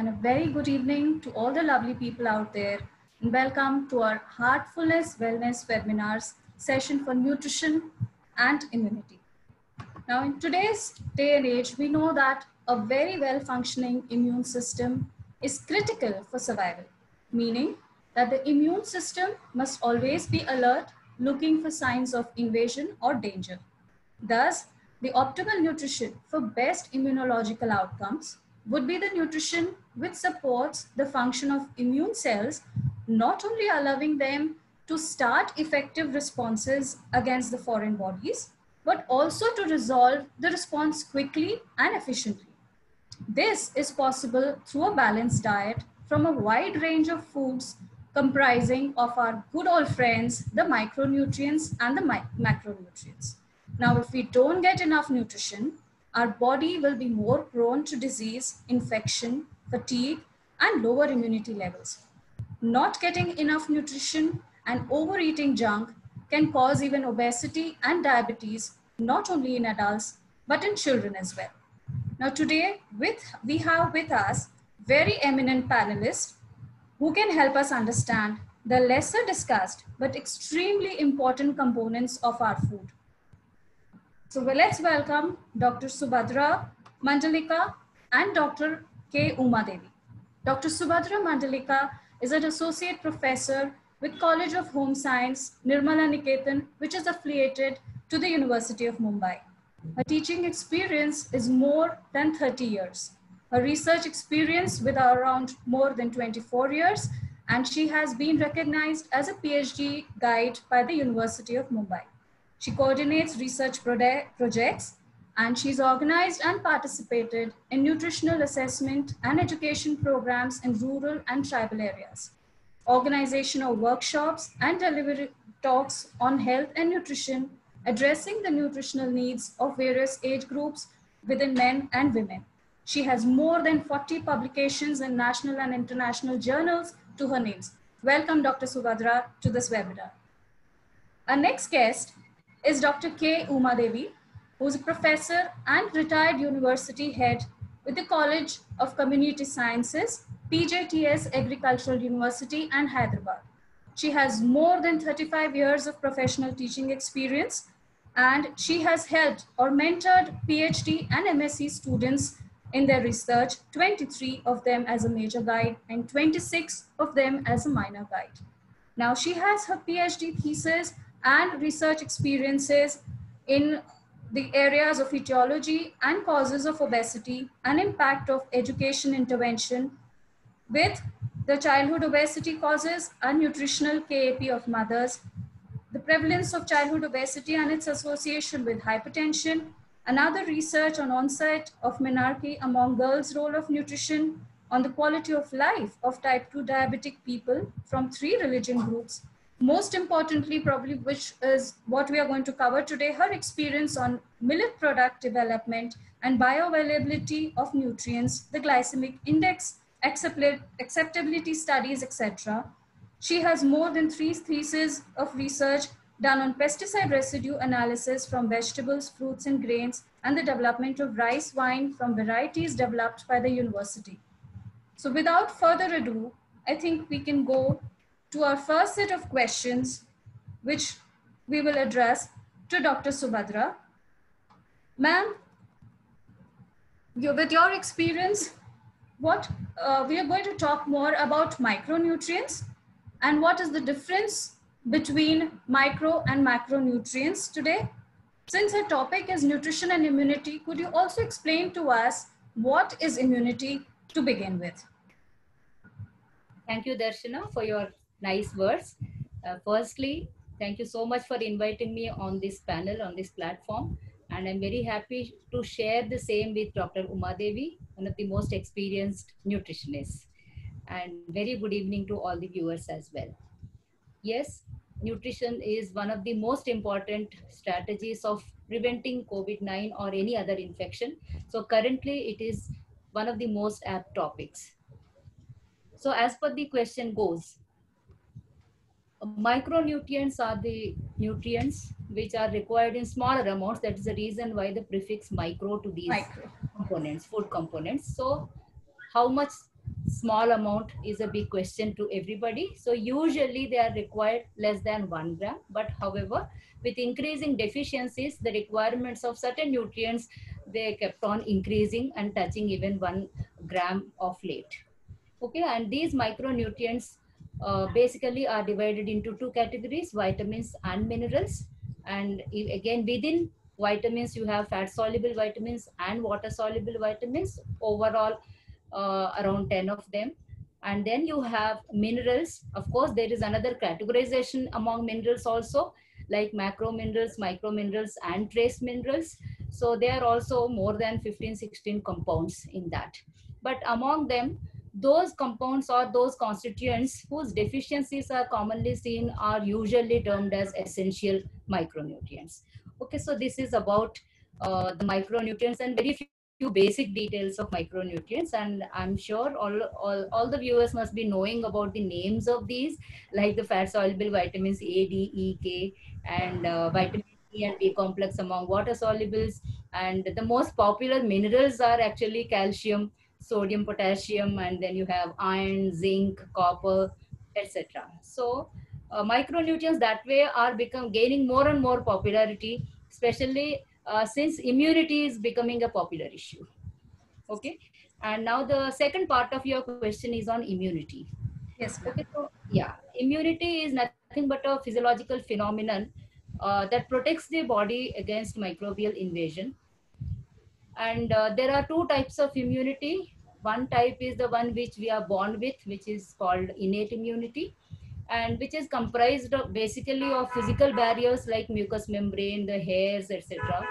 and a very good evening to all the lovely people out there. And welcome to our Heartfulness Wellness Webinars session for nutrition and immunity. Now, in today's day and age, we know that a very well functioning immune system is critical for survival, meaning that the immune system must always be alert, looking for signs of invasion or danger. Thus, the optimal nutrition for best immunological outcomes would be the nutrition which supports the function of immune cells, not only allowing them to start effective responses against the foreign bodies, but also to resolve the response quickly and efficiently. This is possible through a balanced diet from a wide range of foods comprising of our good old friends, the micronutrients and the macronutrients. Now, if we don't get enough nutrition, our body will be more prone to disease, infection, fatigue, and lower immunity levels. Not getting enough nutrition and overeating junk can cause even obesity and diabetes, not only in adults, but in children as well. Now today, we have with us very eminent panelists who can help us understand the lesser discussed but extremely important components of our food. So let's welcome Dr. Subhadra Mandalika and Dr. K. Uma Devi. Dr. Subhadra Mandalika is an associate professor with College of Home Science, Nirmala Niketan, which is affiliated to the University of Mumbai. Her teaching experience is more than 30 years. Her research experience with around more than 24 years, and she has been recognized as a PhD guide by the University of Mumbai. She coordinates research projects, and she's organized and participated in nutritional assessment and education programs in rural and tribal areas, organization of workshops and delivery talks on health and nutrition, addressing the nutritional needs of various age groups within men and women. She has more than 40 publications in national and international journals to her names. Welcome, Dr. Subhadra, to this webinar. Our next guest is Dr. K. Uma Devi, who is a professor and retired university head with the College of Community Sciences, PJTS Agricultural University and Hyderabad. She has more than 35 years of professional teaching experience, and she has helped or mentored PhD and MSc students in their research, 23 of them as a major guide and 26 of them as a minor guide. Now, she has her PhD thesis and research experiences in the areas of etiology and causes of obesity and impact of education intervention with the childhood obesity causes and nutritional KAP of mothers, the prevalence of childhood obesity and its association with hypertension, another research on onset of menarche among girls' role of nutrition, on the quality of life of type 2 diabetic people from 3 religion groups. Most importantly, probably, which is what we are going to cover today, her experience on millet product development and bioavailability of nutrients, the glycemic index, acceptability studies, etc. She has more than 3 theses of research done on pesticide residue analysis from vegetables, fruits, and grains, and the development of rice wine from varieties developed by the university. So without further ado, I think we can go to our first set of questions, which we will address to Dr. Subhadra. Ma'am, with your experience, we are going to talk more about micronutrients and what is the difference between micro and macronutrients today. Since our topic is nutrition and immunity, could you also explain to us what is immunity to begin with? Thank you, Darshana, for your nice words. Firstly, thank you so much for inviting me on this panel, on this platform. And I'm very happy to share the same with Dr. Uma Devi, one of the most experienced nutritionists. And very good evening to all the viewers as well. Yes, nutrition is one of the most important strategies of preventing COVID-19 or any other infection. So currently it is one of the most apt topics. So as per the question goes, micronutrients are the nutrients which are required in smaller amounts. That is the reason why the prefix micro to these components, food components. So how much small amount is a big question to everybody. So usually they are required less than 1 gram. But however, with increasing deficiencies, the requirements of certain nutrients, they kept on increasing and touching even 1 gram of late. Okay, and these micronutrients basically are divided into two categories: vitamins and minerals. And again, within vitamins, you have fat soluble vitamins and water soluble vitamins, overall around 10 of them. And then you have minerals. Of course, there is another categorization among minerals also, like macro minerals, micro minerals, and trace minerals. So there are also more than 15-16 compounds in that. But among them, those compounds or those constituents whose deficiencies are commonly seen are usually termed as essential micronutrients. Okay, so this is about the micronutrients and very few basic details of micronutrients. And I'm sure all the viewers must be knowing about the names of these, like the fat soluble vitamins A, D, E, K, and vitamin E and B complex among water solubles. And the most popular minerals are actually calcium, sodium, potassium, and then you have iron, zinc, copper, etc. So micronutrients that way are gaining more and more popularity, especially since immunity is becoming a popular issue. Okay, and now the second part of your question is on immunity. Yes, Okay, ma'am. so yeah, immunity is nothing but a physiological phenomenon that protects the body against microbial invasion. And there are two types of immunity. One type is the one which we are born with, which is called innate immunity, and which is comprised of basically of physical barriers like mucous membrane, the hairs, etc.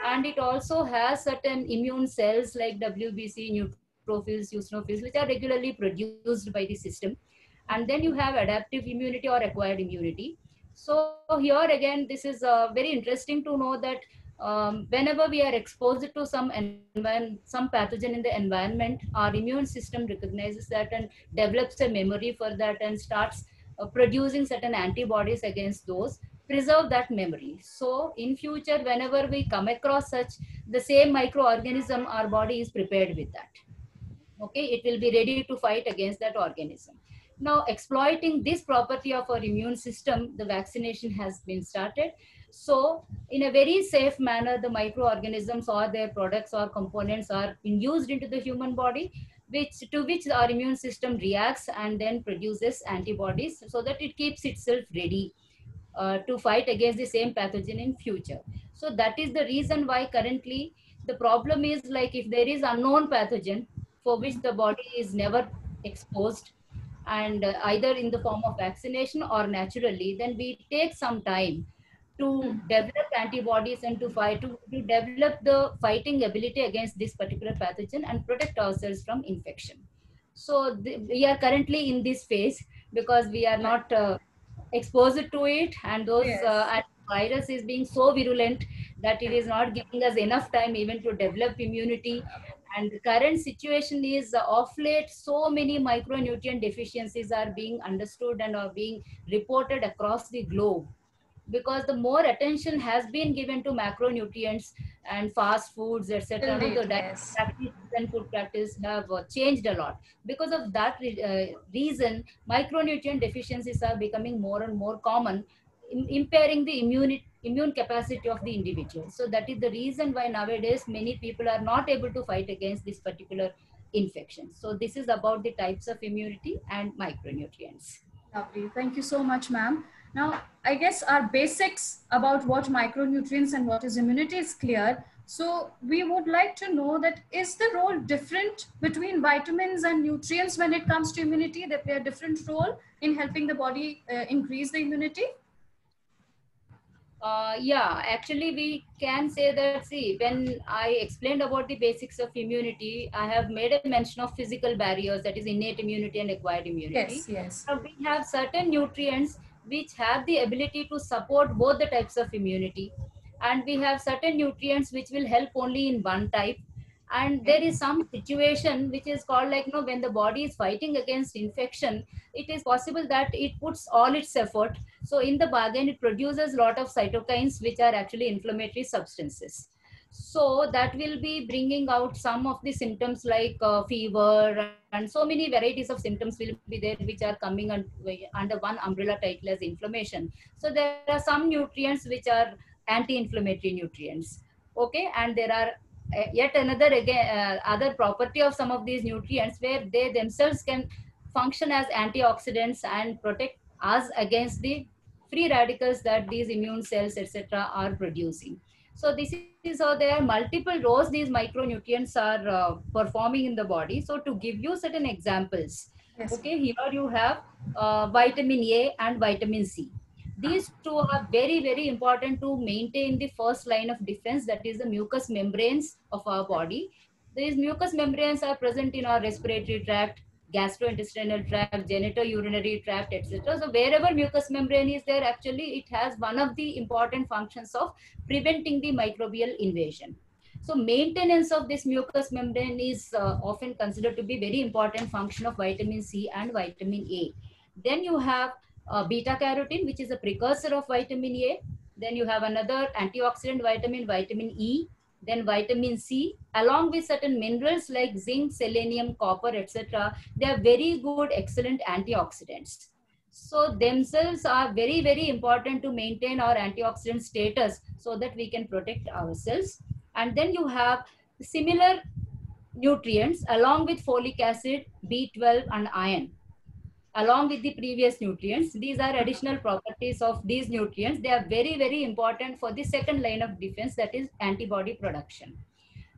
And it also has certain immune cells like WBC, neutrophils, eosinophils, which are regularly produced by the system. And then you have adaptive immunity or acquired immunity. So here again, this is very interesting to know that whenever we are exposed to some pathogen in the environment, our immune system recognizes that and develops a memory for that and starts producing certain antibodies against those, preserve that memory. So in future, whenever we come across such the same microorganism, our body is prepared with that. Okay, it will be ready to fight against that organism. Now, exploiting this property of our immune system, the vaccination has been started. So in a very safe manner, the microorganisms or their products or components are induced into the human body, which our immune system reacts and then produces antibodies so that it keeps itself ready to fight against the same pathogen in future. So that is the reason why currently the problem is, like, if there is unknown pathogen for which the body is never exposed, and either in the form of vaccination or naturally, then we take some time to develop antibodies and to develop the fighting ability against this particular pathogen and protect ourselves from infection. So we are currently in this phase because we are not exposed to it, and those Yes. and virus is being so virulent that it is not giving us enough time even to develop immunity. And the current situation is of late so many micronutrient deficiencies are being understood and are being reported across the globe, because the more attention has been given to macronutrients and fast foods, etc. Till No, the date, diet yes. practices and food practice have changed a lot. Because of that reason, micronutrient deficiencies are becoming more and more common, impairing the immune capacity of the individual. So that is the reason why nowadays many people are not able to fight against this particular infection. So this is about the types of immunity and micronutrients. Lovely. Thank you so much, ma'am. Now, I guess our basics about what micronutrients and what is immunity is clear. So we would like to know that is the role different between vitamins and nutrients when it comes to immunity? They play a different role in helping the body increase the immunity? Yeah, actually, we can say that. See, when I explained about the basics of immunity, I have made a mention of physical barriers, that is innate immunity and acquired immunity. Yes, yes. Now, we have certain nutrients which have the ability to support both the types of immunity, and we have certain nutrients which will help only in one type. And Okay. there is some situation which is called, like, when the body is fighting against infection, it is possible that it puts all its effort, so in the bargain, it produces a lot of cytokines, which are actually inflammatory substances. So that will be bringing out some of the symptoms like fever, and so many varieties of symptoms will be there which are coming under one umbrella title as inflammation. So there are some nutrients which are anti-inflammatory nutrients. Okay, and there are yet another again other property of some of these nutrients where they themselves can function as antioxidants and protect us against the free radicals that these immune cells etc are producing. So this is how there are multiple roles these micronutrients are performing in the body. So to give you certain examples, Yes, okay, here you have vitamin A and vitamin C. These two are very, very important to maintain the first line of defense, that is the mucous membranes of our body. These mucous membranes are present in our respiratory tract, gastrointestinal tract, genitourinary tract, etc. So wherever mucous membrane is there, actually it has one of the important functions of preventing the microbial invasion. So maintenance of this mucous membrane is often considered to be very important function of vitamin C and vitamin A. Then you have beta carotene, which is a precursor of vitamin A. Then you have another antioxidant vitamin, vitamin E. Then vitamin C, along with certain minerals like zinc, selenium, copper, etc. They are very good, excellent antioxidants. So themselves are very, very important to maintain our antioxidant status so that we can protect ourselves. And then you have similar nutrients along with folic acid, B12 and iron. Along with the previous nutrients, these are additional properties of these nutrients. They are very, very important for the second line of defense, that is antibody production.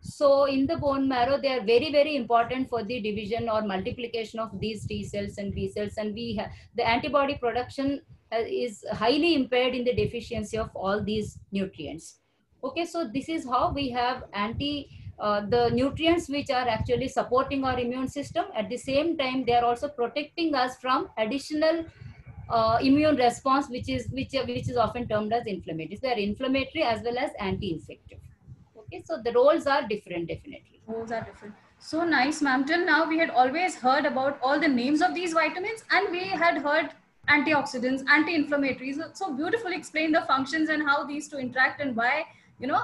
So in the bone marrow, they are very, very important for the division or multiplication of these T cells and B cells. And we have the antibody production is highly impaired in the deficiency of all these nutrients. Okay, so this is how we have the nutrients which are actually supporting our immune system. At the same time, they are also protecting us from additional immune response, which is often termed as inflammatory. So they are inflammatory as well as anti-infective. Okay, so the roles are different, definitely. roles are different. So nice, ma'am. Till now, we had always heard about all the names of these vitamins, and we had heard antioxidants, anti-inflammatories. So beautifully explained the functions and how these two interact and why,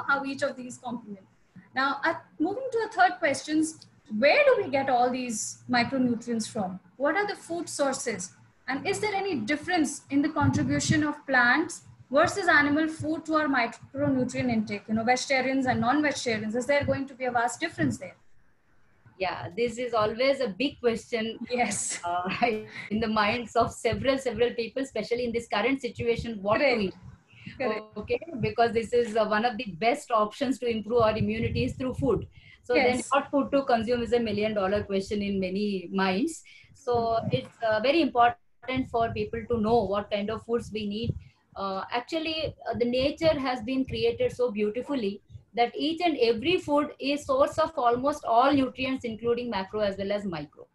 how each of these complement. Now, moving to the third questions, where do we get all these micronutrients from? What are the food sources? And is there any difference in the contribution of plants versus animal food to our micronutrient intake? Vegetarians and non-vegetarians, is there going to be a vast difference there? Yeah, this is always a big question. Yes. In the minds of several people, especially in this current situation, what to eat. Correct. Okay, because this is one of the best options to improve our immunity is through food. So Yes. then what food to consume is $1 million question in many minds. So it's very important for people to know what kind of foods we need. Actually, the nature has been created so beautifully that each and every food is source of almost all nutrients, including macro as well as micro.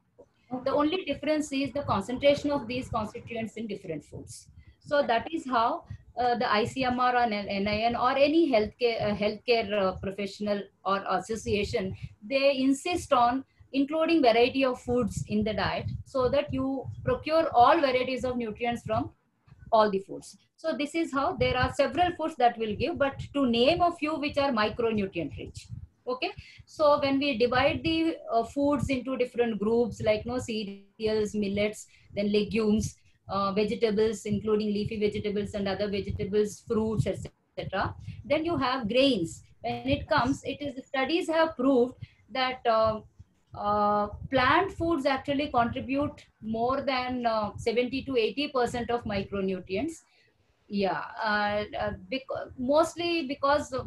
The only difference is the concentration of these constituents in different foods. So that is how the ICMR or NIN or any healthcare professional or association, they insist on including variety of foods in the diet so that you procure all varieties of nutrients from all the foods. So this is how there are several foods that will give, but to name a few which are micronutrient rich. Okay, so when we divide the foods into different groups like cereals, millets, then legumes, vegetables including leafy vegetables and other vegetables, fruits, etc. Then you have grains. When it comes, studies have proved that plant foods actually contribute more than 70 to 80% of micronutrients. Yeah, mostly because the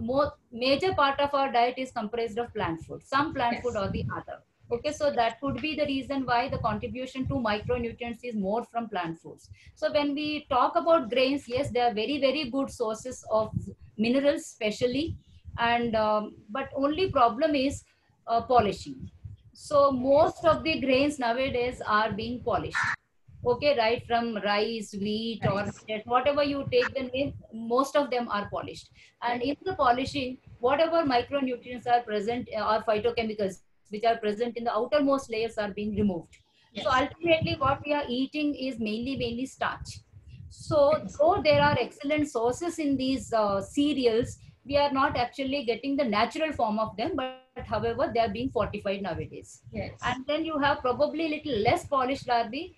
major part of our diet is comprised of plant food, some plant food or the other. Okay, so that could be the reason why the contribution to micronutrients is more from plant foods. So when we talk about grains, yes, they are very, very good sources of minerals, especially, and but only problem is polishing. So most of the grains nowadays are being polished. Okay, right from rice, wheat, or whatever you take the name, most of them are polished. And in the polishing, whatever micronutrients are present or phytochemicals which are present in the outermost layers are being removed. Yes. So ultimately what we are eating is mainly starch. So though there are excellent sources in these cereals, we are not actually getting the natural form of them, but however they are being fortified nowadays. Yes. And then you have probably little less polished are the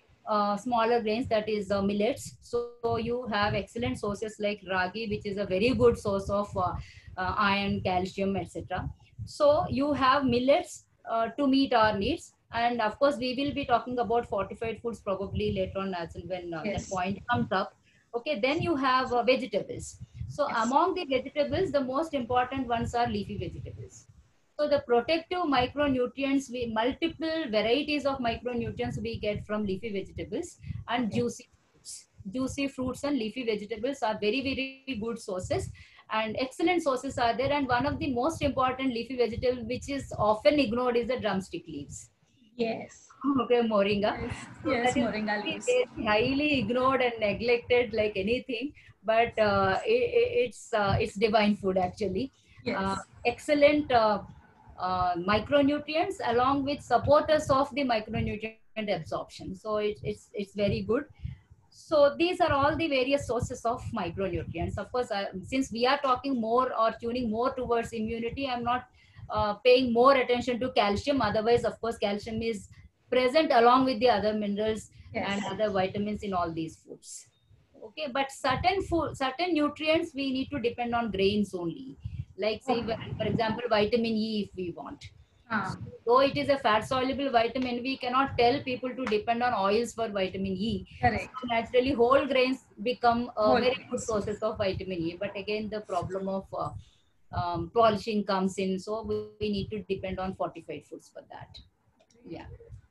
smaller grains, that is millets. So you have excellent sources like ragi, which is a very good source of iron, calcium, etc. So you have millets to meet our needs. And of course we will be talking about fortified foods probably later on as and when that Yes. point comes up. Okay, then you have vegetables. So Yes. among the vegetables, the most important ones are leafy vegetables. So the protective micronutrients, we multiple varieties of micronutrients we get from leafy vegetables and Okay. juicy fruits. Juicy fruits and leafy vegetables are very good sources, and excellent sources are there. And one of the most important leafy vegetable which is often ignored is the drumstick leaves. Yes. Okay, moringa. Yes. So Yes. that is Moringa very, leaves. very highly ignored and neglected like anything, but it's divine food actually. Yes. Excellent micronutrients along with supporters of the micronutrient absorption. So it's very good. So these are all the various sources of micronutrients. Of course, since we are talking more or tuning more towards immunity, I'm not paying more attention to calcium. Otherwise, of course, calcium is present along with the other minerals and Yes. other vitamins in all these foods. Okay, but certain nutrients we need to depend on grains only. Like say, Okay. for example, vitamin E if we want. Ah, Though it is a fat soluble vitamin, we cannot tell people to depend on oils for vitamin E. So correct. naturally, whole grains become Whole very good grains. sources of vitamin E. But again, the problem of polishing comes in. So we need to depend on fortified foods for that. Yeah.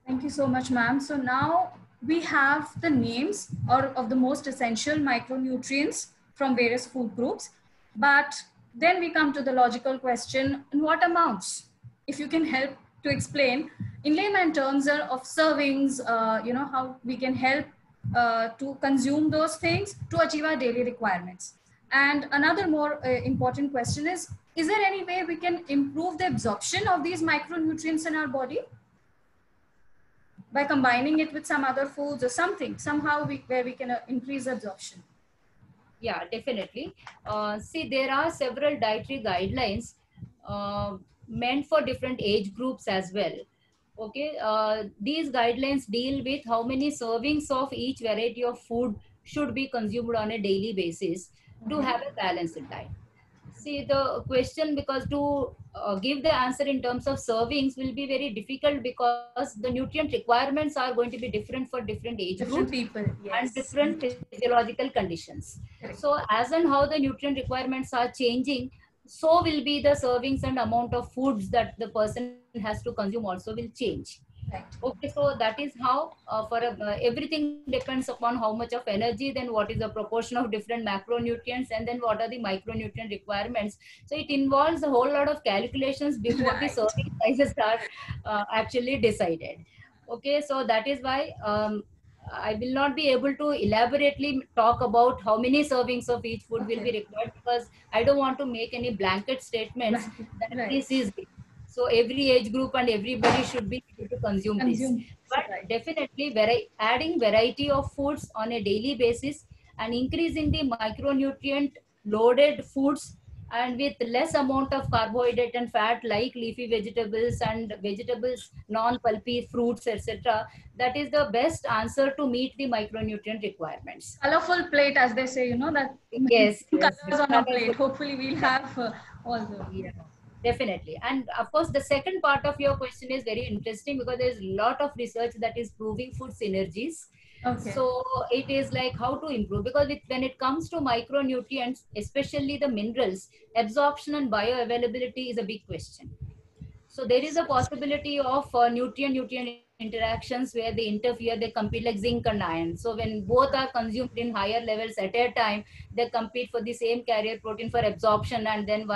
Thank you so much, ma'am. So now we have the names or of the most essential micronutrients from various food groups. But then we come to the logical question, in what amounts? If you can help to explain in layman terms of servings, how we can help to consume those things to achieve our daily requirements. And another more important question is there any way we can improve the absorption of these micronutrients in our body? By combining it with some other foods or something, somehow where we can increase absorption. Yeah, definitely. See, there are several dietary guidelines uh, meant for different age groups as well. Okay, these guidelines deal with how many servings of each variety of food should be consumed on a daily basis to Okay. have a balanced diet. See, the question, because to give the answer in terms of servings will be very difficult, because the nutrient requirements are going to be different for different age groups Different people, and yes. different physiological conditions. So Correct. as and how the nutrient requirements are changing, so will be the servings and amount of foods that the person has to consume also will change. Right. Okay, so that is how everything depends upon how much of energy, then what is the proportion of different macronutrients, and then what are the micronutrient requirements. So it involves a whole lot of calculations before the Right. serving sizes are actually decided. Okay, so that is why I will not be able to elaborately talk about how many servings of each food will be Okay. required, because I don't want to make any blanket statements Blanket. that Right. this is it. So every age group and everybody should be able to consume this. Consume. But Right. definitely adding variety of foods on a daily basis and increasing the micronutrient loaded foods and with less amount of carbohydrate and fat like leafy vegetables and vegetables, non-pulpy fruits, etc. That is the best answer to meet the micronutrient requirements. Colorful plate, as they say, that Yes, yes. colors on a Colorful. plate. Hopefully, we'll have all the. Yeah, definitely. And of course, the second part of your question is very interesting, because there's a lot of research that is proving food synergies. Okay. So it is like how to improve, because when it comes to micronutrients, especially the minerals, absorption and bioavailability is a big question. So there is a possibility of nutrient interactions where they interfere, they compete like zinc and iron. So when both are consumed in higher levels at a time, they compete for the same carrier protein for absorption, and then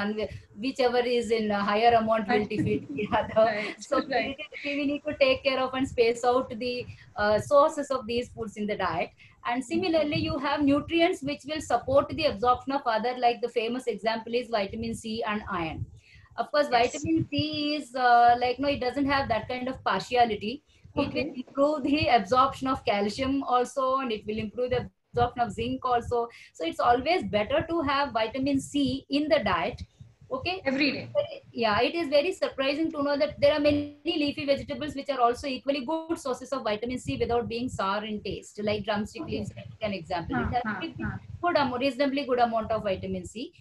whichever is in a higher amount will Right. defeat the other. Right. So Right. we need to take care of and space out the sources of these foods in the diet. And similarly, you have nutrients which will support the absorption of other, like the famous example is vitamin C and iron. Of course, Yes. vitamin C is like, no, it doesn't have that kind of partiality. It will Okay. improve the absorption of calcium also, and it will improve the absorption absorption of zinc also. So it's always better to have vitamin C in the diet. Okay. Every day. Yeah, it is very surprising to know that there are many leafy vegetables which are also equally good sources of vitamin C without being sour in taste, like drumstick Okay. leaves, I take an example. It has Huh. good, reasonably good amount of vitamin C.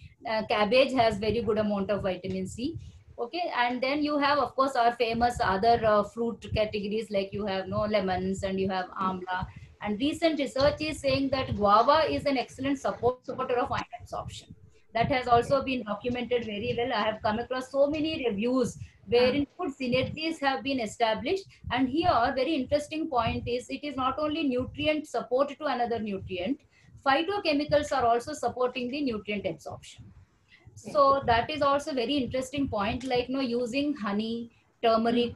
Cabbage has very good amount of vitamin C. Okay, and then you have, of course, our famous other fruit categories, like you have no lemons and you have amla. And recent research is saying that guava is an excellent supporter of iron absorption. That has also been documented very well. I have come across so many reviews wherein food synergies have been established. And here, very interesting point is it is not only nutrient support to another nutrient, phytochemicals are also supporting the nutrient absorption. So that is also very interesting point, like using honey, turmeric,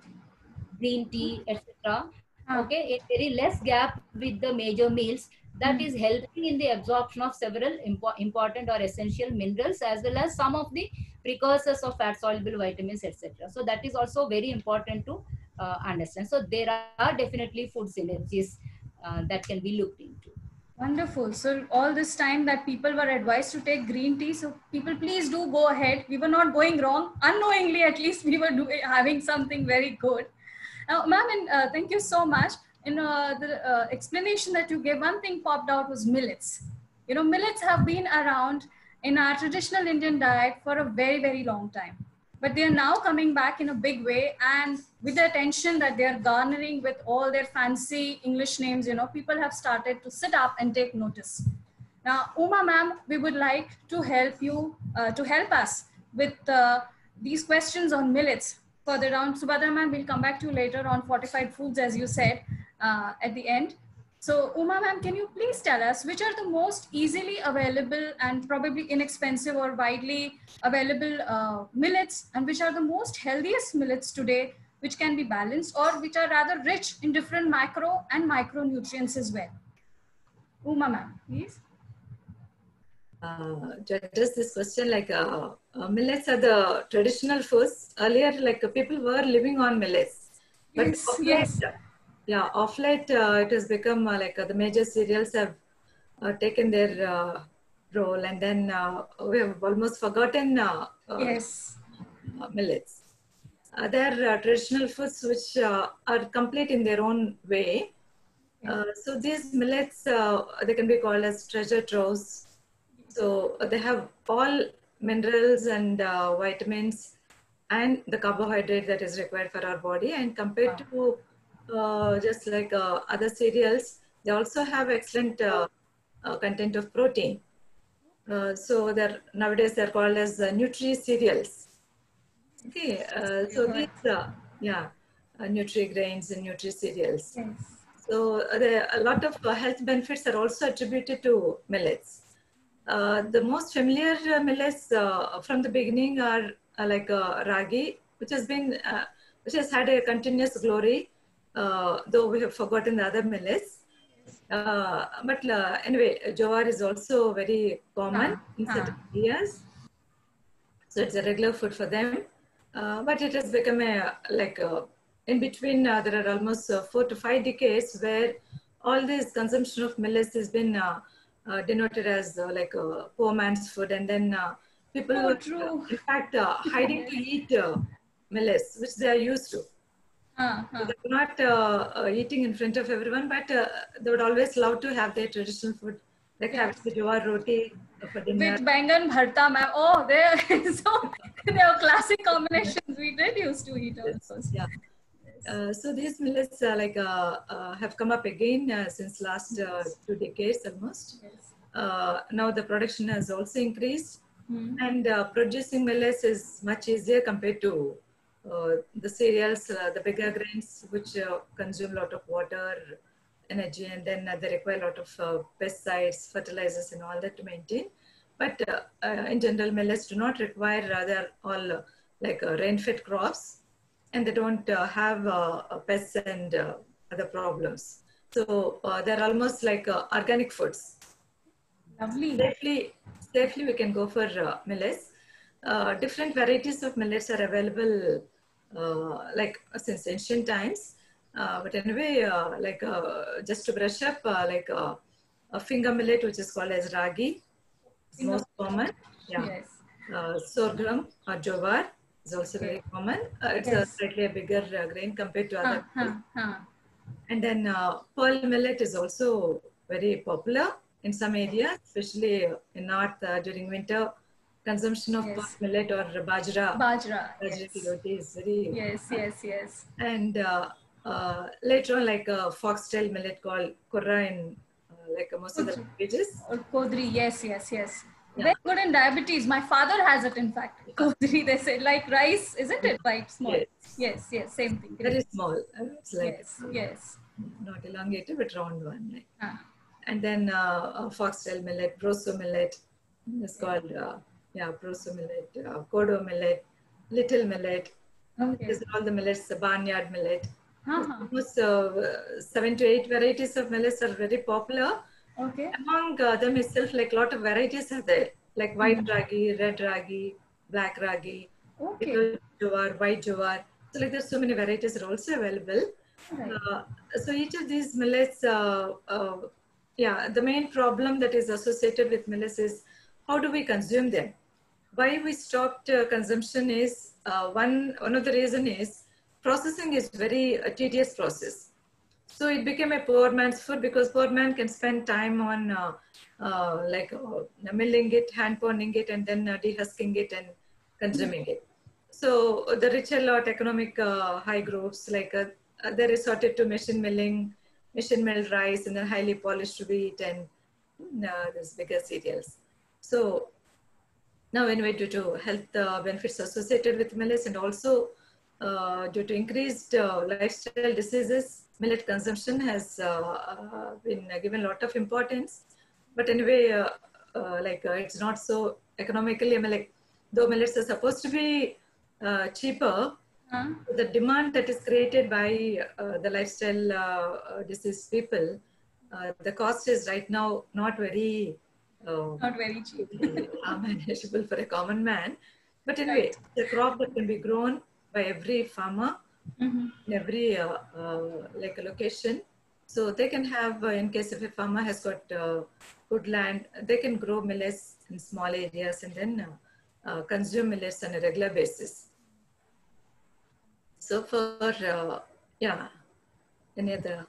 green tea, etc. Okay, a very less gap with the major meals, that is helping in the absorption of several important or essential minerals, as well as some of the precursors of fat soluble vitamins, etc. So that is also very important to understand. So there are definitely food synergies that can be looked into. Wonderful. So all this time that people were advised to take green tea, so people please do go ahead. We were not going wrong. Unknowingly, at least we were having something very good. Now, ma'am, and thank you so much. In the explanation that you gave, one thing popped out was millets. You know, millets have been around in our traditional Indian diet for a very, very long time. But they are now coming back in a big way, and with the attention that they are garnering with all their fancy English names, people have started to sit up and take notice. Now, Uma ma'am, we would like to help you, to help us with these questions on millets further down. Subhadra ma'am, we'll come back to you later on fortified foods, as you said, at the end. So Uma ma'am, can you please tell us which are the most easily available and probably inexpensive or widely available millets, and which are the most healthiest millets today, which can be balanced or which are rather rich in different macro and micronutrients as well? Uma ma'am, please. To address this question, millets are the traditional foods. Earlier, people were living on millets, but of late, it has become the major cereals have taken their role, and then we have almost forgotten millets. They're traditional foods which are complete in their own way. So these millets, they can be called as treasure troves. So they have all minerals and vitamins and the carbohydrate that is required for our body. And compared to just like other cereals, they also have excellent content of protein. So nowadays they're called as nutri cereals. Okay, so these nutri grains and nutri cereals. So a lot of health benefits are also attributed to millets. The most familiar millets from the beginning are ragi, which has had a continuous glory, though we have forgotten the other millets. But anyway, jowar is also very common in certain areas, so it's a regular food for them. But it has become in between. There are almost 4 to 5 decades where all this consumption of millets has been denoted as a poor man's food, and then people were in fact hiding to eat millets, which they are used to. So they were not eating in front of everyone, but they would always love to have their traditional food, like having the jowar roti for dinner. With bangan bharta, ma'am. Oh, they are classic combinations. We did used to eat also. Yeah. So these millets have come up again since last 2 decades almost. Now the production has also increased, and producing millets is much easier compared to the cereals, the bigger grains, which consume a lot of water, energy, and then they require a lot of pesticides, fertilizers, and all that to maintain. But in general, millets do not require, they're all rain-fed crops, and they don't have pests and other problems. So they're almost like organic foods. Lovely. Safely we can go for millets. Different varieties of millets are available since ancient times. But anyway, just to brush up, a finger millet, which is called as ragi. It's most common. Yeah. Yes. Sorghum or jowar is also very common. It's a slightly a bigger grain compared to other. And then pearl millet is also very popular in some areas, especially in north during winter. Consumption of pearl millet or bajra. Bajra, ki roti is very. Yes. And later on, like a foxtail millet called kurra in like most of the languages. Or kodri, yes. Very good in diabetes. My father has it, in fact. Kodri, they say, like rice, isn't it? Right, small. Yes, same thing. Very small. It's like yes. Not elongated, but round one. Like. And then foxtail millet, broso millet. It's called broso millet, kodo millet, little millet. These are all the millets, the barnyard millet. Almost 7 to 8 varieties of millets are very popular. Among them itself, like a lot of varieties are there, like white ragi, red ragi, black ragi, jowar, white jowar. So like there's so many varieties are also available. So each of these millets, the main problem that is associated with millets is how do we consume them? Why we stopped consumption is one of the reason is processing is very tedious process. So it became a poor man's food because poor man can spend time on milling it, hand pounding it, and then dehusking it and consuming it. So the richer lot economic high groups they resorted to machine milled rice, and then highly polished wheat and these bigger cereals. So now anyway, due to health benefits associated with millets and also due to increased lifestyle diseases, millet consumption has been given a lot of importance. But anyway, it's not so economically, though millets are supposed to be cheaper, the demand that is created by the lifestyle diseased people, the cost is right now not very cheap. Manageable for a common man. But anyway, the crop that can be grown by every farmer in every like a location. So they can have, in case if a farmer has got good land, they can grow millets in small areas and then consume millets on a regular basis. So for, any other?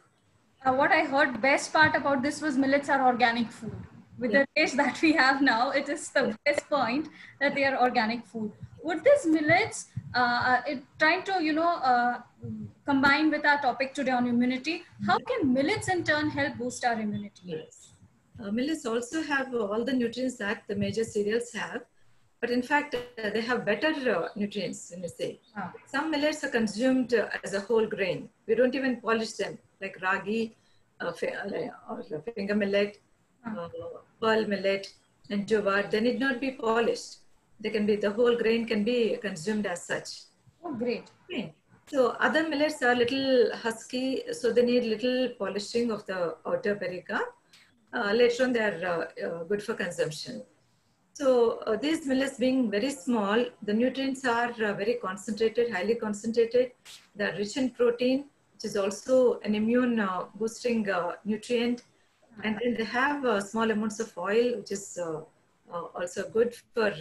What I heard best part about this was millets are organic food. With the taste that we have now, it is the best point that they are organic food. Would these millets, trying to, combine with our topic today on immunity, how can millets in turn help boost our immunity? Yes. Millets also have all the nutrients that the major cereals have, but in fact, they have better nutrients, when you say. Some millets are consumed as a whole grain. We don't even polish them, like ragi or finger millet, pearl millet, and jowar. They need not be polished. They can be, the whole grain can be consumed as such. Oh, great. Okay. So other millets are little husky, so they need little polishing of the outer pericarp. Later on, they are good for consumption. So these millets being very small, the nutrients are very concentrated, highly concentrated. They are rich in protein, which is also an immune boosting nutrient. And then they have small amounts of oil, which is also good for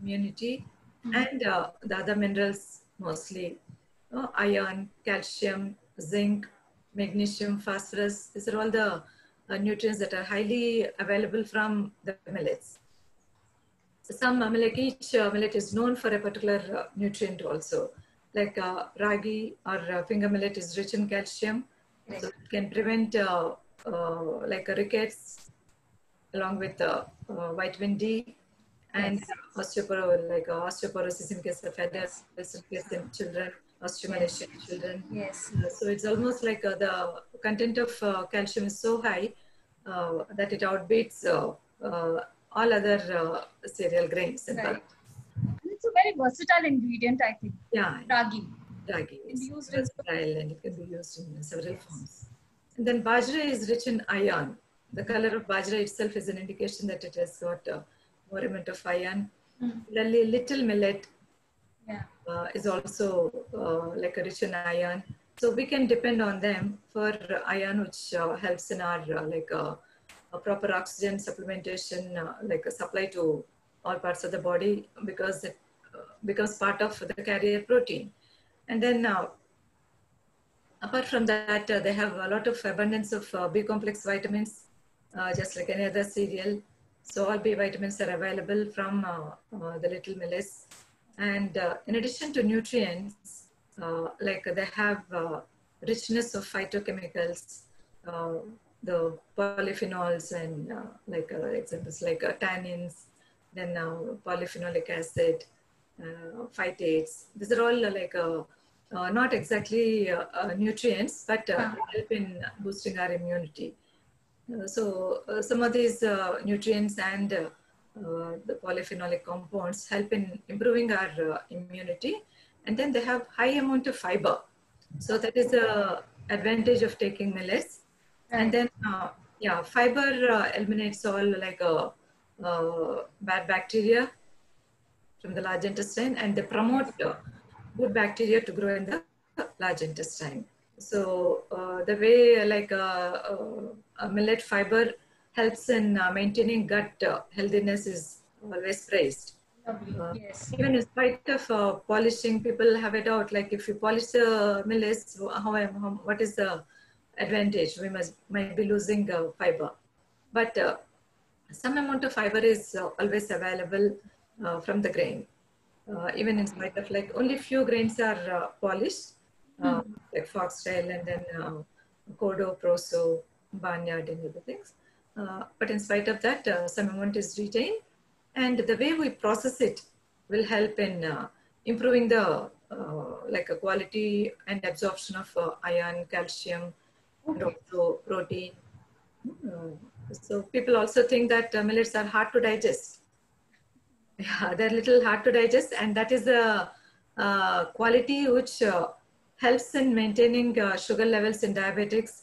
immunity. And the other minerals, mostly iron, calcium, zinc, magnesium, phosphorus. These are all the nutrients that are highly available from the millets. Some each millet is known for a particular nutrient also. Like ragi or finger millet is rich in calcium. So it can prevent like rickets along with vitamin D and osteoporosis in case of adults, in case of children, osteomalacia in children. So it's almost like the content of calcium is so high that it outbeats all other cereal grains. It's a very versatile ingredient, I think. Ragi. Ragi is versatile and it can be used in several forms. And then bajra is rich in iron. The color of bajra itself is an indication that it has got more amount of iron. Little millet is also like a rich in iron. So we can depend on them for iron, which helps in our proper oxygen supplementation, like a supply to all parts of the body, because it becomes part of the carrier protein. And then apart from that, they have a lot of abundance of B complex vitamins, just like any other cereal. So all B vitamins are available from the little millets. And in addition to nutrients, like they have richness of phytochemicals, the polyphenols and like examples like tannins, then polyphenolic acid, phytates. These are all like not exactly nutrients, but help in boosting our immunity. So some of these nutrients and the polyphenolic compounds help in improving our immunity. And then they have high amount of fiber. So that is the advantage of taking millets. Right. And then, yeah, fiber eliminates all like bad bacteria from the large intestine, and they promote good bacteria to grow in the large intestine. So the way like a millet fiber helps in maintaining gut healthiness is always praised. Yes. Even in spite of polishing, people have a doubt, like if you polish the millets, what is the advantage? We might be losing fiber. But some amount of fiber is always available from the grain. Even in spite of like only few grains are polished, like foxtail and then kodo, proso, barnyard and other things. But in spite of that, some amount is retained, and the way we process it will help in improving the like a quality and absorption of iron, calcium, and also protein. So people also think that millets are hard to digest. Yeah, they're a little hard to digest, and that is a quality which helps in maintaining sugar levels in diabetics,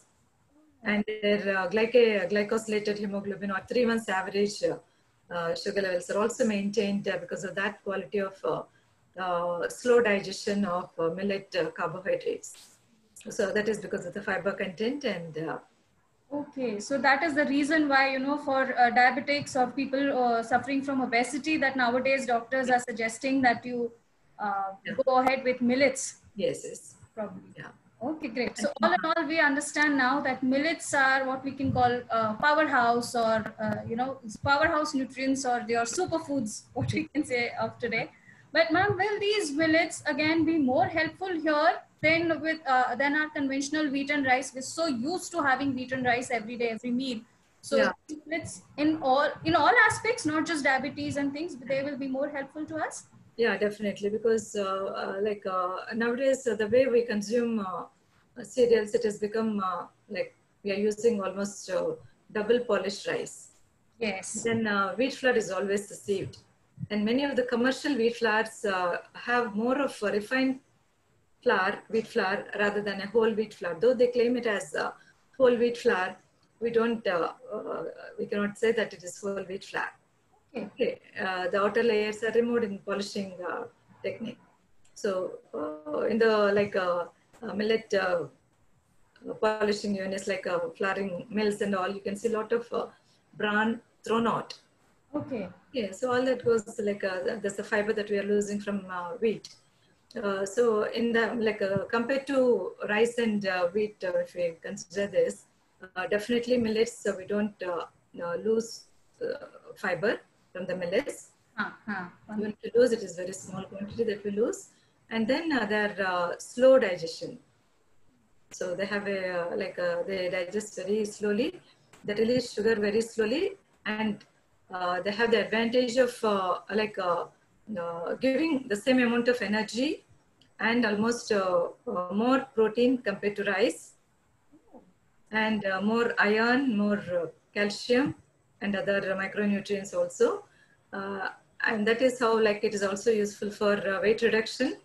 and their glycosylated hemoglobin or 3 months average sugar levels are also maintained because of that quality of slow digestion of millet carbohydrates. So that is because of the fiber content and okay, so that is the reason why, you know, for diabetics or people suffering from obesity, that nowadays doctors are suggesting that you go ahead with millets. Yes, yes. Probably. Yeah. Okay, great. So all in all, we understand now that millets are what we can call powerhouse, or, you know, powerhouse nutrients, or your superfoods, what we can say of today. But ma'am, will these millets again be more helpful here than our conventional wheat and rice? We're so used to having wheat and rice every day, every meal. So yeah. millets in all aspects, not just diabetes and things, but they will be more helpful to us. Yeah, definitely, because like nowadays the way we consume cereals, it has become like we are using almost double polished rice. Yes. Then wheat flour is always deceived, and many of the commercial wheat flours have more of a refined wheat flour, rather than a whole wheat flour. Though they claim it as whole wheat flour, we cannot say that it is whole wheat flour. Okay, the outer layers are removed in polishing technique. So in the like millet polishing units, like flouring mills and all, you can see a lot of bran thrown out. Okay. Yeah, so all that goes like there's the fiber that we are losing from wheat. So in the like compared to rice and wheat, if we consider this, definitely millets, we don't lose fiber from the millets. Even if we lose, it is very small quantity that we lose. And then their slow digestion. So they have a they digest very slowly. They release sugar very slowly, and they have the advantage of giving the same amount of energy and almost more protein compared to rice, and more iron, more calcium, and other micronutrients also. And that is how like it is also useful for weight reduction.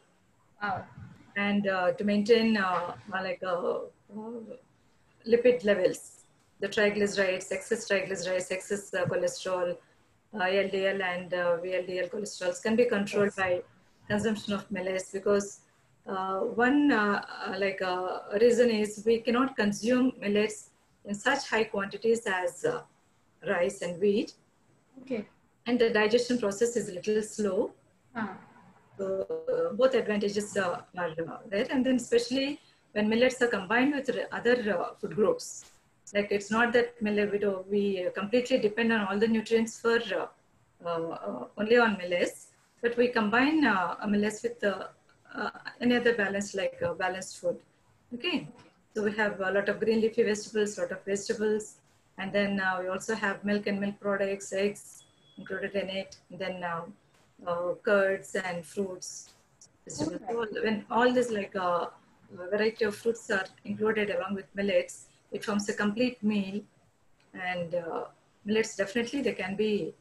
Wow. And to maintain lipid levels, the triglycerides, excess cholesterol, LDL and VLDL cholesterols can be controlled by consumption of millets, because one reason is we cannot consume millets in such high quantities as rice and wheat. Okay. And the digestion process is a little slow. So both advantages are there. And then especially when millets are combined with other food groups. Like it's not that we completely depend on all the nutrients for only on millets, but we combine millets with any other balanced balanced food. Okay, so we have a lot of green leafy vegetables, lot of vegetables, and then we also have milk and milk products, eggs included in it. And then curds and fruits, vegetables. So when all this variety of fruits are included along with millets, it forms a complete meal. And millets definitely they can be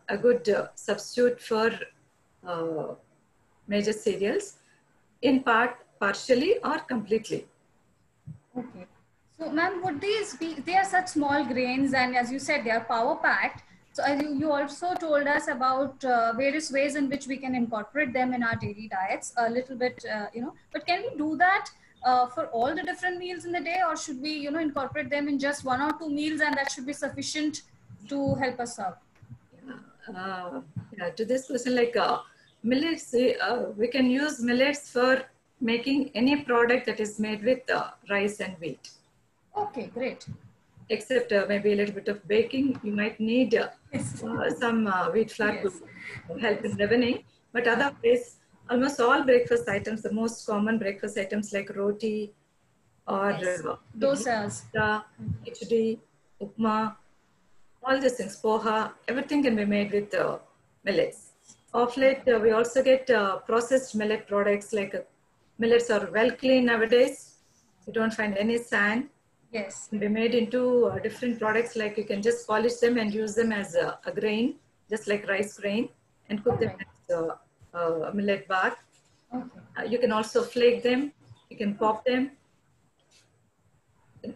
a good substitute for major cereals, in part, partially, or completely. Okay. So, ma'am, would these be? They are such small grains, and as you said, they are power packed. So, you also told us about various ways in which we can incorporate them in our daily diets. A little bit, But can we do that for all the different meals in the day, or should we, incorporate them in just 1 or 2 meals, and that should be sufficient to help us out? Yeah, to this question, millets, we can use millets for making any product that is made with rice and wheat. Okay, great. Except maybe a little bit of baking, you might need some wheat flour to help in leavening. But otherwise, almost all breakfast items, the most common breakfast items like roti or dosas, khichdi, upma, all these things, poha, everything can be made with millets. Of late, we also get processed millet products millets are well cleaned nowadays. You don't find any sand. Yes. Can be made into different products, like you can just polish them and use them as a grain, just like rice grain, and cook them as millet bar. Okay. You can also flake them. You can pop them.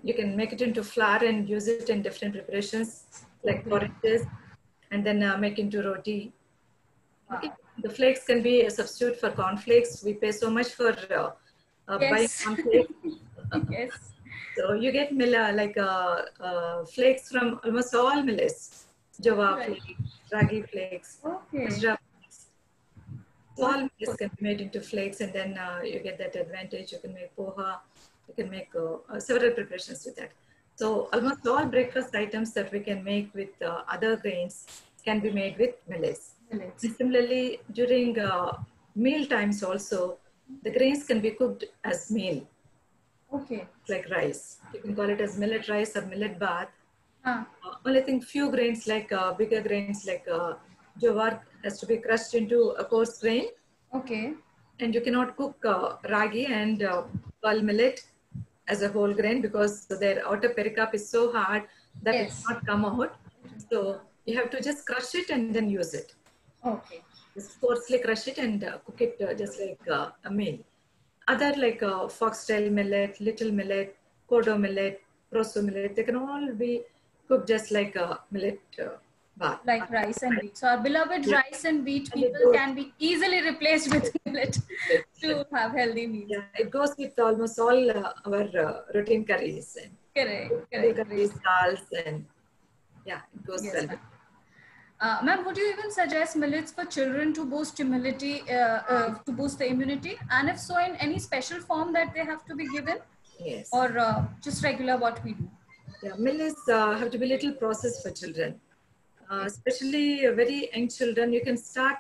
You can make it into flour and use it in different preparations, like porridges, and then make into roti. Okay. The flakes can be a substitute for cornflakes. We pay so much for buying cornflakes. Yes. So you get flakes from almost all millets, java flakes, ragi flakes, bajra flakes. So all millets can be made into flakes, and then you get that advantage. You can make poha. You can make several preparations with that. So almost all breakfast items that we can make with other grains can be made with millets. And similarly, during meal times also, the grains can be cooked as meal. Okay. Like rice. You can call it as millet rice or millet bath. Only thing few grains bigger grains like jowar has to be crushed into a coarse grain. Okay. And you cannot cook ragi and pearl millet as a whole grain because their outer pericarp is so hard that it cannot come out. So you have to just crush it and then use it. Okay. Just coarsely crush it and cook it just like a meal. Other foxtail millet, little millet, kodo millet, proso millet, they can all be cooked just like a millet bar. Like rice and wheat. So our beloved rice and wheat people can be easily replaced with millet to have healthy meals. Yeah, it goes with almost all our routine curries. And correct. Curries, dals, and yeah, it goes well. Ma'am, would you even suggest millets for children to boost immunity, to boost the immunity? And if so, in any special form that they have to be given? Yes. Or just regular what we do? Yeah, millets have to be little processed for children. Especially very young children, you can start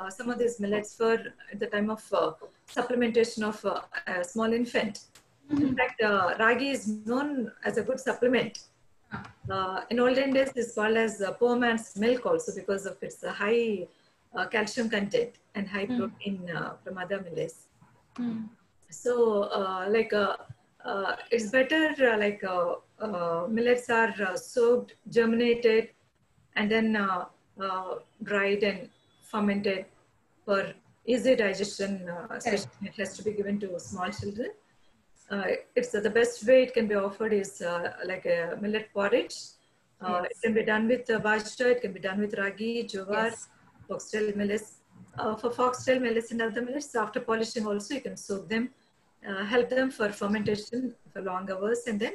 some of these millets for at the time of supplementation of a small infant. In fact, ragi is known as a good supplement. In olden days, it's called as poor man's milk also because of its high calcium content and high protein from other millets. So, it's better millets are soaked, germinated, and then dried and fermented for easy digestion. Especially it has to be given to small children. It's the best way it can be offered is like a millet porridge. It can be done with bajra, it can be done with ragi, jowar, foxtail millets. For foxtail millets and other millets, after polishing also you can soak them, help them for fermentation for long hours, and then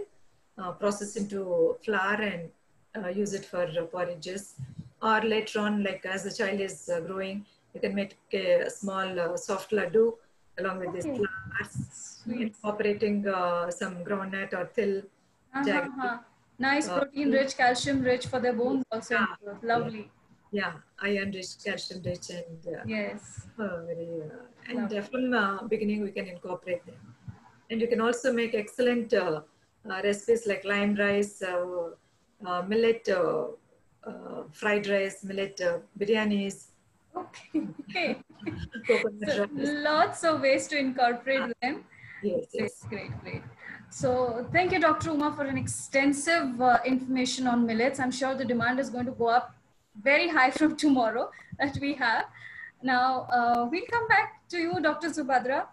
process into flour and use it for porridges, or later on, like as the child is growing, you can make a small soft laddu along with these Okay. flowers, Sweet. incorporating some groundnut or till, jaggery. Nice protein rich, calcium rich for their bones also Yeah, improved. Lovely. yeah, iron rich, calcium rich, and Yes. very Lovely. from beginning we can incorporate them. And you can also make excellent recipes like lime rice, millet fried rice, millet biryanis, Okay. coconut So rice. lots of ways to incorporate them. Yes, Great, yes. great. So thank you, Dr. Uma, for an extensive information on millets. I'm sure the demand is going to go up very high from tomorrow that we have. Now, we'll come back to you, Dr. Subhadra.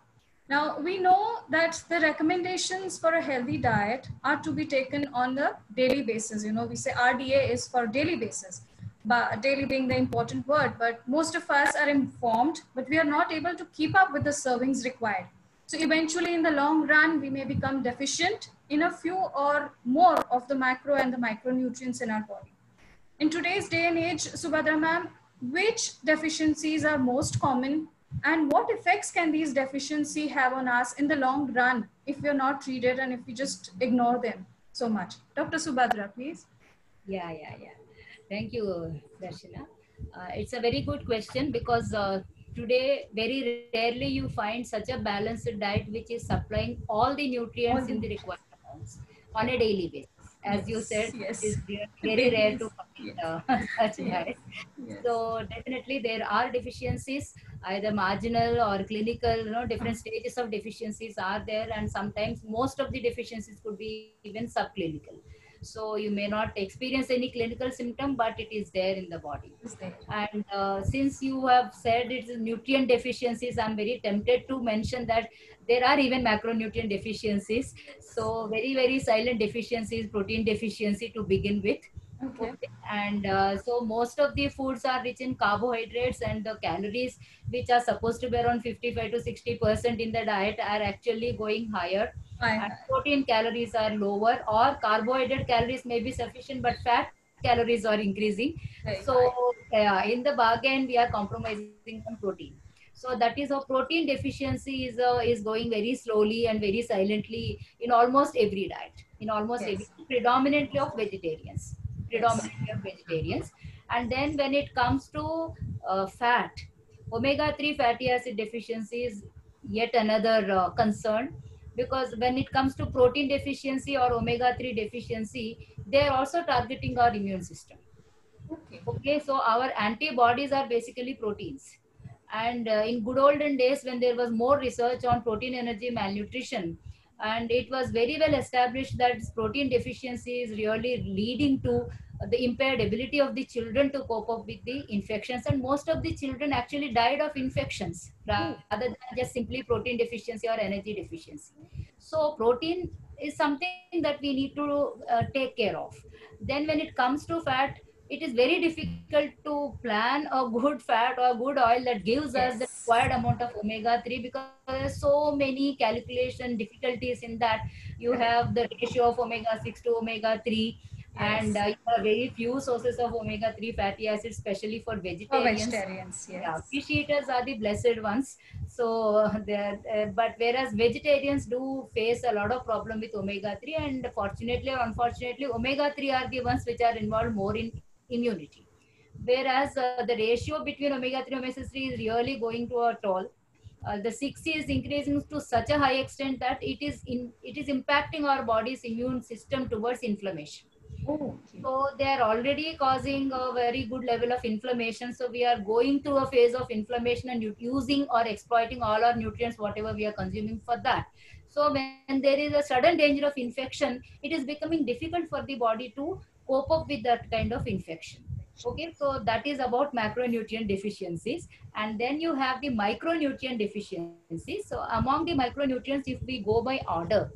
Now, we know that the recommendations for a healthy diet are to be taken on the daily basis. You know, we say RDA is for daily basis, but daily being the important word, but most of us are informed, but we are not able to keep up with the servings required. So eventually in the long run, we may become deficient in a few or more of the macro and the micronutrients in our body. In today's day and age, Subhadra ma'am, which deficiencies are most common and what effects can these deficiencies have on us in the long run if we are not treated and if we just ignore them so much? Dr. Subhadra, please. Yeah. Thank you, Darshana. It's a very good question because today very rarely you find such a balanced diet which is supplying all the nutrients in the required amounts on a daily basis. As you said, it Yes. is very rare to Yes. find such Yes. diet. Yes. So definitely there are deficiencies, either marginal or clinical. Different stages of deficiencies are there, and sometimes most of the deficiencies could be even subclinical. So you may not experience any clinical symptom, but it is there in the body. Is there. And since you have said it's nutrient deficiencies, I'm very tempted to mention that there are even macronutrient deficiencies. So very silent deficiencies, protein deficiency to begin with. Okay. And so most of the foods are rich in carbohydrates, and the calories which are supposed to be around 55 to 60% in the diet are actually going higher, and protein calories are lower, or carbohydrate calories may be sufficient but fat calories are increasing. So in the bargain we are compromising on protein. So that is how protein deficiency is going very slowly and very silently in almost every diet, in almost every, predominantly of vegetarians, and then when it comes to fat, omega-3 fatty acid deficiency is yet another concern, because when it comes to protein deficiency or omega-3 deficiency, they are also targeting our immune system. Okay, so our antibodies are basically proteins. And in good olden days, when there was more research on protein energy malnutrition, and it was very well established that protein deficiency is really leading to the impaired ability of the children to cope up with the infections, and most of the children actually died of infections rather than just simply protein deficiency or energy deficiency. So protein is something that we need to take care of. Then when it comes to fat, it is very difficult to plan a good fat or good oil that gives us the required amount of omega-3, because there are so many calculation difficulties in that. You have the ratio of omega-6 to omega-3, and you have very few sources of omega-3 fatty acids, especially for vegetarians. Yeah, fish eaters are the blessed ones. So but whereas vegetarians do face a lot of problem with omega-3, and fortunately or unfortunately, omega-3 are the ones which are involved more in immunity. Whereas the ratio between omega-3 and omega-3 is really going to a toll. The 6 is increasing to such a high extent that it is impacting our body's immune system towards inflammation. So they are already causing a very good level of inflammation. So we are going through a phase of inflammation and using or exploiting all our nutrients, whatever we are consuming for that. So when there is a sudden danger of infection, it is becoming difficult for the body to cope up with that kind of infection. Okay, so that is about macronutrient deficiencies. And then you have the micronutrient deficiencies. So among the micronutrients, if we go by order,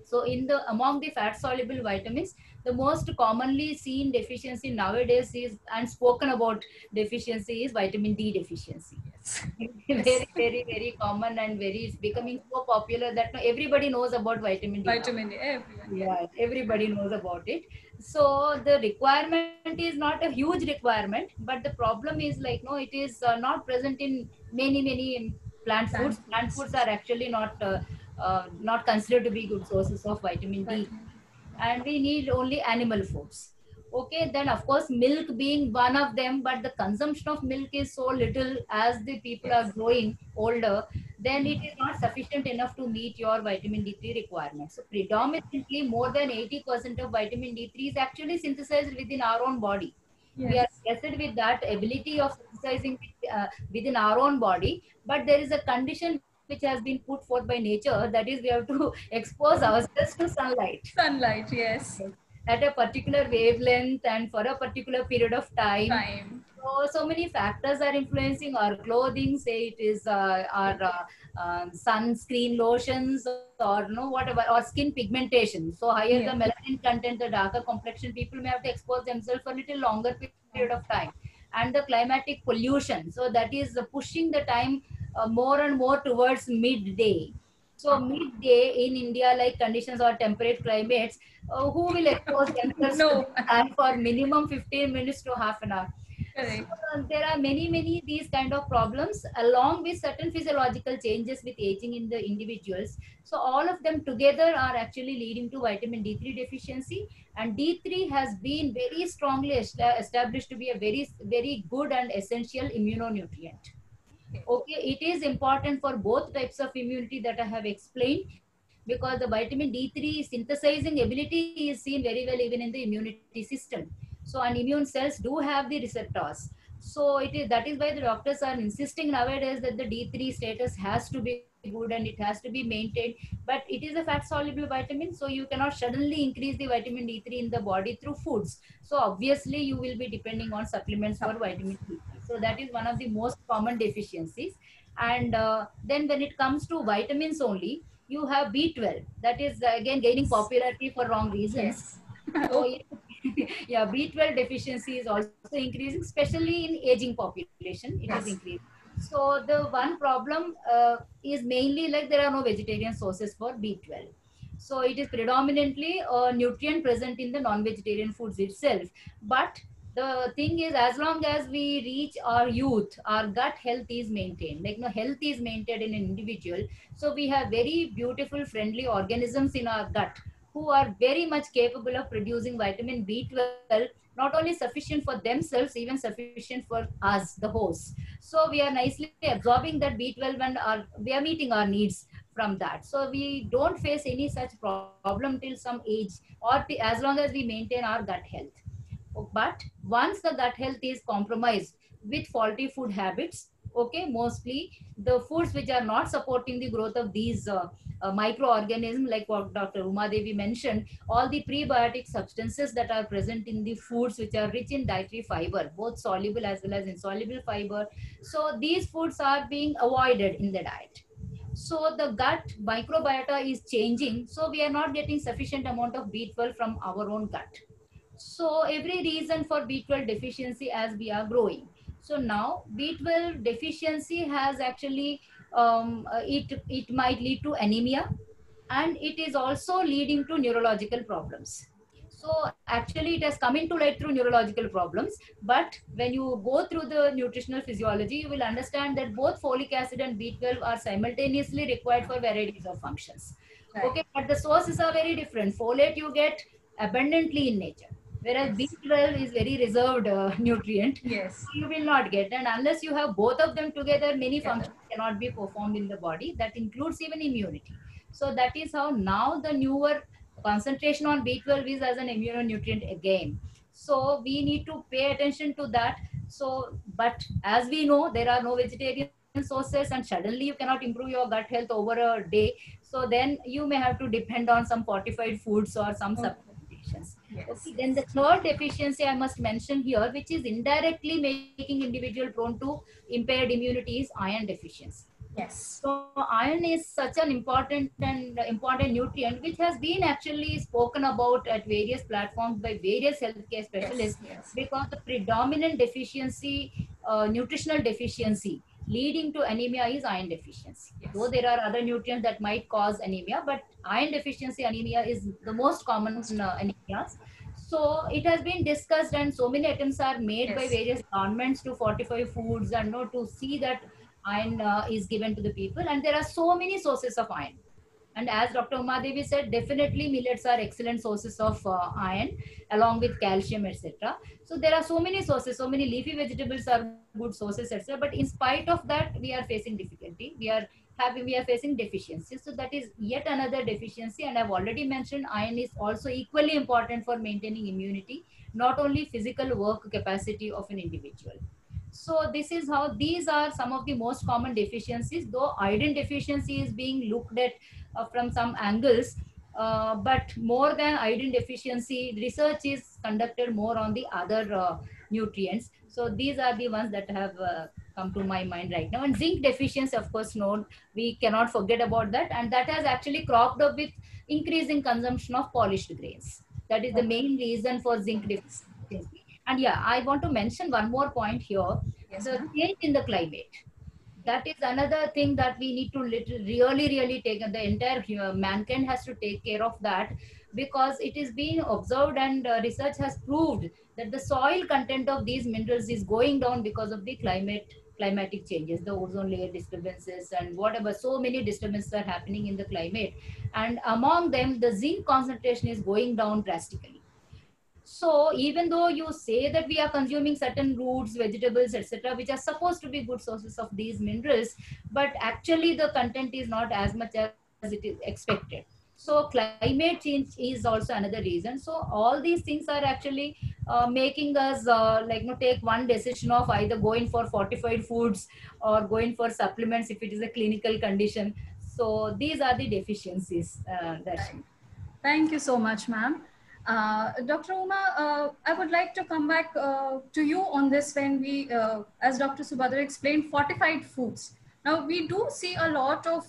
So among the fat soluble vitamins, the most commonly seen deficiency nowadays is, and spoken about deficiency, is vitamin D deficiency. Very, very, very common, and it's becoming so popular that now everybody knows about vitamin D. Vitamin D, everyone. Yeah, everybody knows about it. So the requirement is not a huge requirement, but the problem is like, no, it is not present in many plant foods. Plant foods are actually not considered to be good sources of vitamin D, and we need only animal foods. Okay, then of course milk being one of them, but the consumption of milk is so little as the people are growing older, then it is not sufficient enough to meet your vitamin D3 requirements. So predominantly more than 80% of vitamin D3 is actually synthesized within our own body. We are blessed with that ability of synthesizing within our own body, but there is a condition which has been put forth by nature, that is we have to expose ourselves to sunlight. Sunlight, yes. At a particular wavelength and for a particular period of time. So many factors are influencing our clothing, say it is our sunscreen lotions, or whatever, or skin pigmentation. So higher the melanin content, the darker complexion people may have to expose themselves for a little longer period of time. And the climatic pollution, so that is pushing the time more and more towards midday. So midday in India, like conditions or temperate climates, who will expose themselves to the sun for minimum 15 minutes to half an hour? So, there are many these kind of problems, along with certain physiological changes with aging in the individuals. So all of them together are actually leading to vitamin D3 deficiency, and D3 has been very strongly established to be a very good and essential immunonutrient. Okay, it is important for both types of immunity that I have explained, because the vitamin D3 synthesizing ability is seen very well even in the immunity system. So, and immune cells do have the receptors. So that is why the doctors are insisting nowadays that the D3 status has to be good and it has to be maintained. But it is a fat soluble vitamin, so you cannot suddenly increase the vitamin D3 in the body through foods. So obviously you will be depending on supplements for vitamin D3. So that is one of the most common deficiencies. And then when it comes to vitamins only, you have B12. That is again gaining popularity for wrong reasons. So, yeah, B12 deficiency is also increasing, especially in aging population. It is increasing. So the one problem is mainly like there are no vegetarian sources for B12. So it is predominantly a nutrient present in the non-vegetarian foods itself. But the thing is, as long as we reach our youth, our gut health is maintained. Like, health is maintained in an individual. So we have very beautiful, friendly organisms in our gut who are very much capable of producing vitamin B12, not only sufficient for themselves, even sufficient for us, the host. So we are nicely absorbing that B12 and we are meeting our needs from that. So we don't face any such problem till some age, or as long as we maintain our gut health. But once the gut health is compromised with faulty food habits, okay, mostly the foods which are not supporting the growth of these microorganisms, like what Dr. Uma Devi mentioned, all the prebiotic substances that are present in the foods which are rich in dietary fiber, both soluble as well as insoluble fiber. So these foods are being avoided in the diet. So the gut microbiota is changing. So we are not getting sufficient amount of B12 from our own gut. So every reason for B12 deficiency as we are growing. So now B12 deficiency has actually, it might lead to anemia, and it is also leading to neurological problems. So actually it has come into light through neurological problems, but when you go through the nutritional physiology, you will understand that both folic acid and B12 are simultaneously required for varieties of functions. Okay, but the sources are very different. Folate you get abundantly in nature, whereas B12 is very reserved nutrient. So you will not get, and unless you have both of them together, many functions cannot be performed in the body. That includes even immunity. So that is how now the newer concentration on B12 is as an immunonutrient again. So we need to pay attention to that. So, but as we know, there are no vegetarian sources, and suddenly you cannot improve your gut health over a day. So then you may have to depend on some fortified foods or some supplementations. Okay, then the third deficiency I must mention here, which is indirectly making individual prone to impaired immunity, is iron deficiency. Yes. So iron is such an important nutrient which has been actually spoken about at various platforms by various healthcare Yes. specialists, Yes. because the predominant deficiency, nutritional deficiency leading to anemia is iron deficiency. Though Yes. there are other nutrients that might cause anemia, but iron deficiency anemia is the most common anemias. So it has been discussed, and so many attempts are made by Yes. various governments to fortify foods and to see that iron is given to the people, and there are so many sources of iron. And as Dr. Uma Devi said, definitely millets are excellent sources of iron, along with calcium, etc. So there are so many sources, so many leafy vegetables are good sources, etc. But in spite of that, we are facing difficulty. We are facing deficiency. So that is yet another deficiency. And I've already mentioned iron is also equally important for maintaining immunity, not only physical work capacity of an individual. So this is how these are some of the most common deficiencies, though iron deficiency is being looked at from some angles. But more than iron deficiency, research is conducted more on the other nutrients. So these are the ones that have come to my mind right now. And zinc deficiency, of course, no, we cannot forget about that. And that has actually cropped up with increasing consumption of polished grains. That is the Okay. main reason for zinc deficiency. And yeah, I want to mention one more point here: Yes, the ma'am. change in the climate. That is another thing that we need to really take. The entire mankind has to take care of that, because it is being observed, and research has proved that the soil content of these minerals is going down because of the climatic changes, the ozone layer disturbances, and whatever. So many disturbances are happening in the climate, and among them, the zinc concentration is going down drastically. So even though you say that we are consuming certain roots, vegetables, etc., which are supposed to be good sources of these minerals, but actually the content is not as much as it is expected. So climate change is also another reason. So all these things are actually making us take one decision of either going for fortified foods or going for supplements if it is a clinical condition. So these are the deficiencies, Darshini. Thank you so much, ma'am. Dr. Uma, I would like to come back to you on this when we, as Dr. Subhadra explained, fortified foods. Now, we do see a lot of,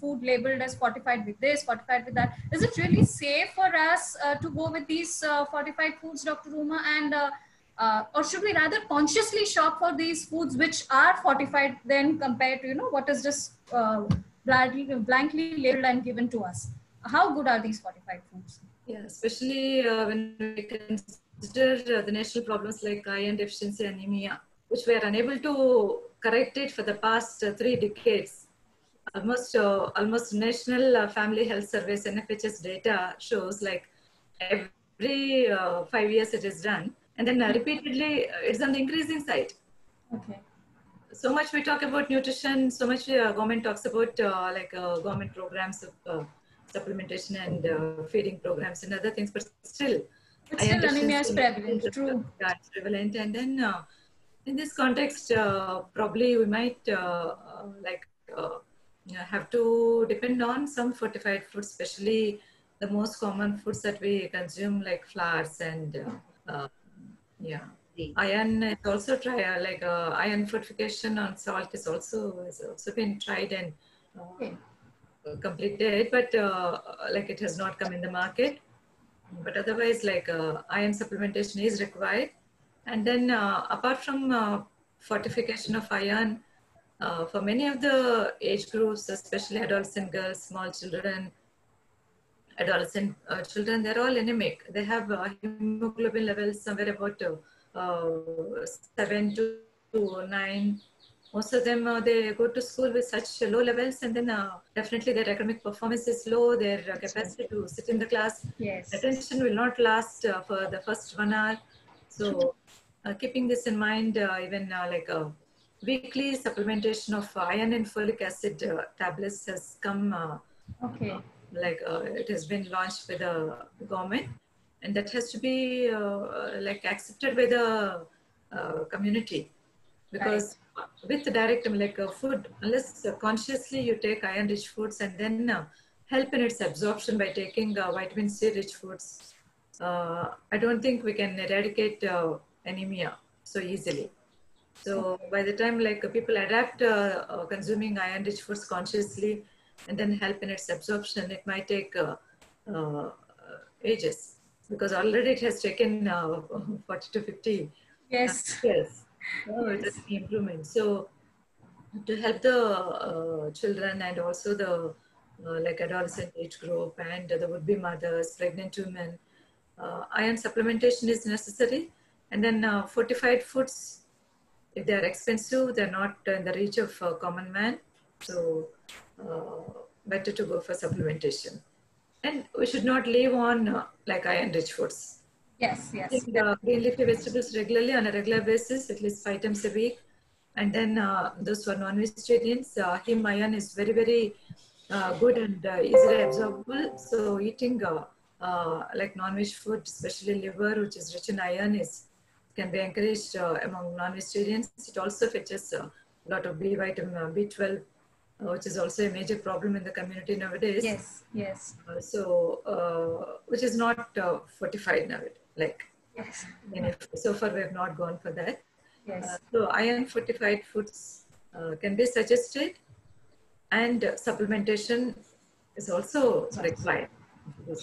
food labeled as fortified with this, fortified with that. Is it really safe for us to go with these fortified foods, Dr. Uma? And, or should we rather consciously shop for these foods which are fortified then compared to, what is just blankly labeled and given to us? How good are these fortified foods? Yeah, especially when we consider the national problems like iron deficiency, anemia, which we are unable to correct it for the past 3 decades. Almost National Family Health Service (NFHS) data shows like every 5 years it is done, and then repeatedly it's on the increasing side. Okay. So much we talk about nutrition, so much government talks about government programs of supplementation and feeding programs and other things, but still Anemia is prevalent, true. Yeah, it's prevalent. And then in this context, probably we might have to depend on some fortified foods, especially the most common foods that we consume, like flours and yeah. Iron is also iron fortification on salt has also been tried and completed, but it has not come in the market. But otherwise, iron supplementation is required. And then apart from fortification of iron, for many of the age groups, especially adolescent girls, small children, adolescent children, they're all anemic. They have hemoglobin levels somewhere about 7 to 9. Most of them, they go to school with such low levels, and then definitely their academic performance is low, their capacity to sit in the class, attention will not last for the first 1 hour. So keeping this in mind, even weekly supplementation of iron and folic acid tablets has come, it has been launched by the government, and that has to be accepted by the community, because with direct food, unless consciously you take iron rich foods and then help in its absorption by taking vitamin C rich foods, I don't think we can eradicate anemia so easily. So by the time like people adapt consuming iron-rich foods consciously and then help in its absorption, it might take ages, because already it has taken 40 to 50 Yes. years. Yes. It's an improvement. So to help the children and also the like adolescent age group and the would-be mothers, pregnant women, iron supplementation is necessary. And then fortified foods, if they are expensive, they're not in the reach of a common man. So better to go for supplementation. And we should not live on like iron-rich foods. Yes, yes. Eating green leafy vegetables regularly on a regular basis, at least 5 times a week. And then those who are non-vegetarians, heme iron is very, very good and easily absorbable. So eating like non-veg food, especially liver, which is rich in iron, can be encouraged among non-vegetarians. It also fetches a lot of B vitamin, B12, which is also a major problem in the community nowadays. Yes, yes. Which is not fortified nowadays. Like, yes. So far we have not gone for that. Yes. So iron fortified foods can be suggested, and supplementation is also required.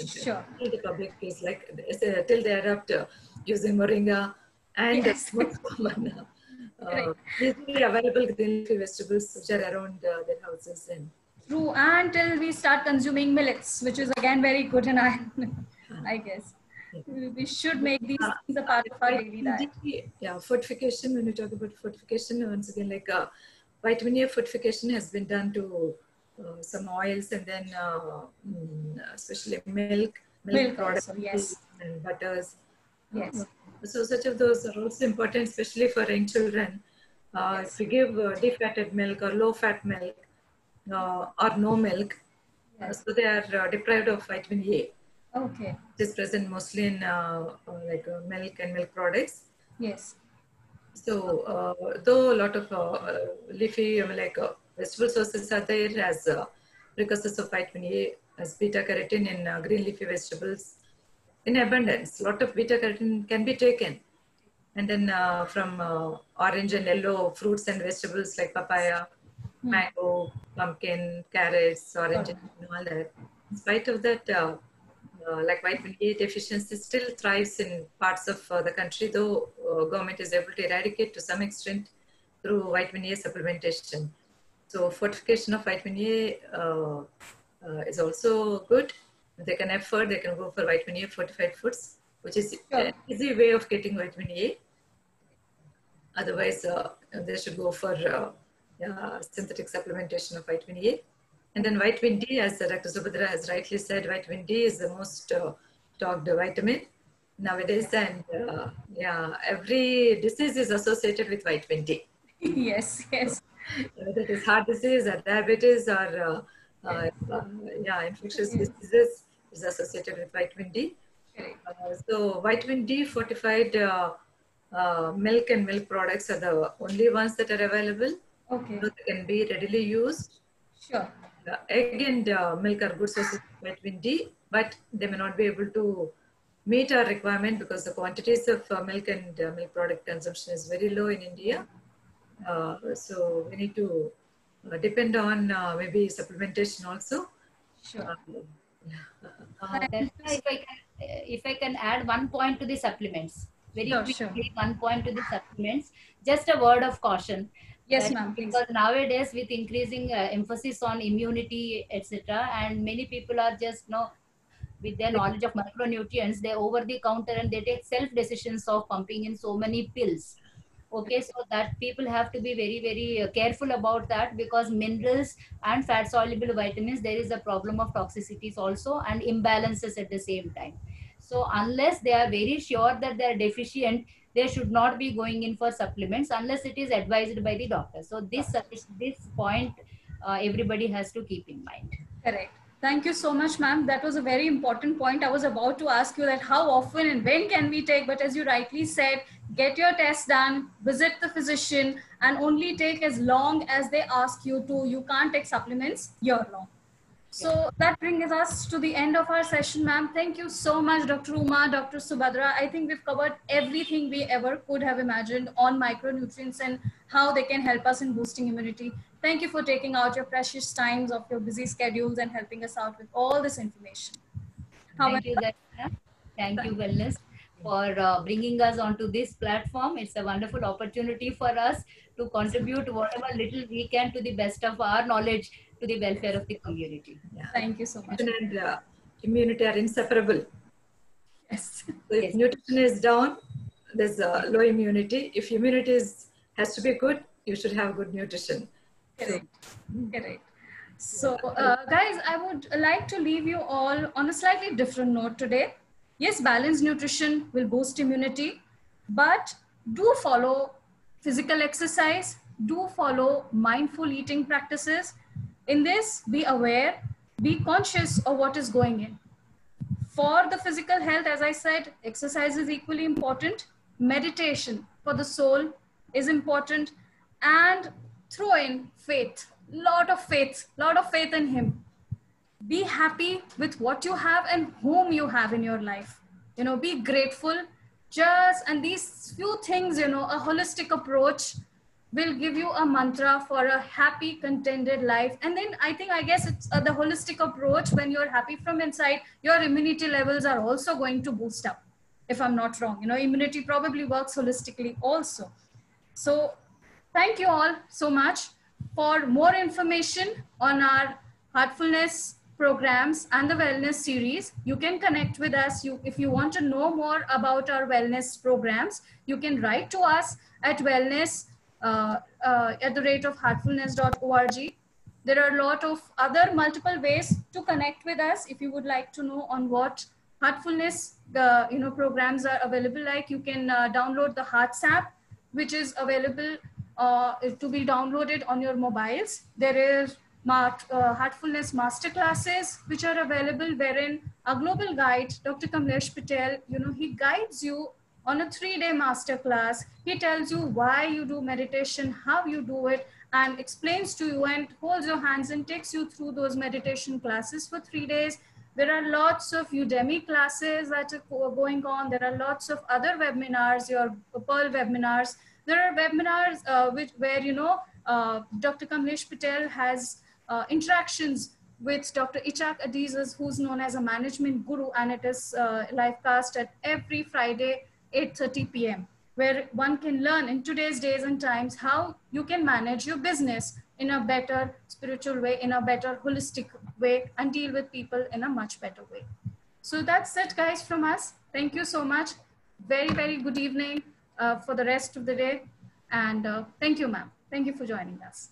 Sure. The public is like till they adapt using moringa and yes. most common easily available green leafy vegetables which are around their houses. And true, until we start consuming millets, which is again very good in iron, I guess. We should make these things a part of our daily diet. Yeah, fortification, when we talk about fortification, once again, like vitamin A fortification has been done to some oils and then especially milk products also, yes. and butters. Yes. So such of those are also important, especially for young children. Yes. If we give defatted milk or low-fat milk or no milk, yes. So they are deprived of vitamin A. Okay. Which is present mostly in like milk and milk products. Yes. So though a lot of leafy vegetable sources are there as precursors of vitamin A, as beta carotene in green leafy vegetables in abundance. A lot of beta carotene can be taken, and then from orange and yellow fruits and vegetables like papaya, mango, pumpkin, carrots, orange, and all that. In spite of that, like vitamin A deficiency still thrives in parts of the country, though government is able to eradicate to some extent through vitamin A supplementation. So fortification of vitamin A is also good. If they can afford, they can go for vitamin A fortified foods, which is an easy way of getting vitamin A. Otherwise, they should go for synthetic supplementation of vitamin A. And then vitamin D, as Dr. Subhadra has rightly said, vitamin D is the most talked vitamin nowadays. And every disease is associated with vitamin D. Yes, yes. Whether it is heart disease or diabetes or infectious diseases is associated with vitamin D. So vitamin D fortified milk and milk products are the only ones that are available. Okay. So they can be readily used. Sure. Egg and milk are good sources of vitamin D, but they may not be able to meet our requirement because the quantities of milk and milk product consumption is very low in India. So we need to depend on maybe supplementation also. Sure. If I can add one point to the supplements, very quickly, one point to the supplements, just a word of caution. Yes, ma'am. Because nowadays, with increasing emphasis on immunity, etc., and many people are just with their knowledge of micronutrients, they over the counter and they take self decisions of pumping in so many pills. Okay, so that people have to be very, very careful about that, because minerals and fat soluble vitamins, there is a problem of toxicities also and imbalances at the same time. So unless they are very sure that they are deficient, they should not be going in for supplements unless it is advised by the doctor. So this point everybody has to keep in mind. Correct. Thank you so much, ma'am. That was a very important point. I was about to ask you that how often and when can we take, but as you rightly said, get your test done, visit the physician, and only take as long as they ask you to. You can't take supplements year long. So that brings us to the end of our session, ma'am. Thank you so much, Dr. Uma, Dr. Subhadra. I think we've covered everything we ever could have imagined on micronutrients and how they can help us in boosting immunity. Thank you for taking out your precious times of your busy schedules and helping us out with all this information. Thank you, Darshana. Thank you, Wellness, for bringing us onto this platform. It's a wonderful opportunity for us to contribute whatever little we can to the best of our knowledge to the welfare of the community. Yeah. Thank you so much. And immunity are inseparable. Yes. So if nutrition is down, there's low immunity. If immunity has to be good, you should have good nutrition. Correct. Correct. So, guys, I would like to leave you all on a slightly different note today. Yes, balanced nutrition will boost immunity, but do follow physical exercise, do follow mindful eating practices. In this, be aware, be conscious of what is going in. For the physical health, as I said, exercise is equally important. Meditation for the soul is important, and throw in faith. Lot of faith in Him. Be happy with what you have and whom you have in your life. You know, be grateful. And these few things, you know, a holistic approach will give you a mantra for a happy, contented life. And then I guess it's the holistic approach. When you're happy from inside, your immunity levels are also going to boost up. If I'm not wrong, you know, immunity probably works holistically also. So thank you all so much. For more information on our heartfulness programs and the wellness series, you can connect with us. If you want to know more about our wellness programs, you can write to us at wellness@heartfulness.org. There are a lot of other multiple ways to connect with us. If you would like to know on what heartfulness programs are available, like you can download the Hearts app, which is available to be downloaded on your mobiles. There is Heartfulness Masterclasses, which are available, wherein a global guide, Dr. Kamlesh Patel, you know, he guides you on a 3-day masterclass. He tells you why you do meditation, how you do it, and explains to you and holds your hands and takes you through those meditation classes for 3 days. There are lots of Udemy classes that are going on. There are lots of other webinars, your Pearl webinars. There are webinars where, you know, Dr. Kamlesh Patel has interactions with Dr. Ichak Adizes, who's known as a management guru, and it is live cast at every Friday, 8:30 p.m., where one can learn in today's days and times how you can manage your business in a better spiritual way, in a better holistic way, and deal with people in a much better way. So that's it, guys, from us. Thank you so much. Very, very good evening for the rest of the day. And thank you, ma'am. Thank you for joining us.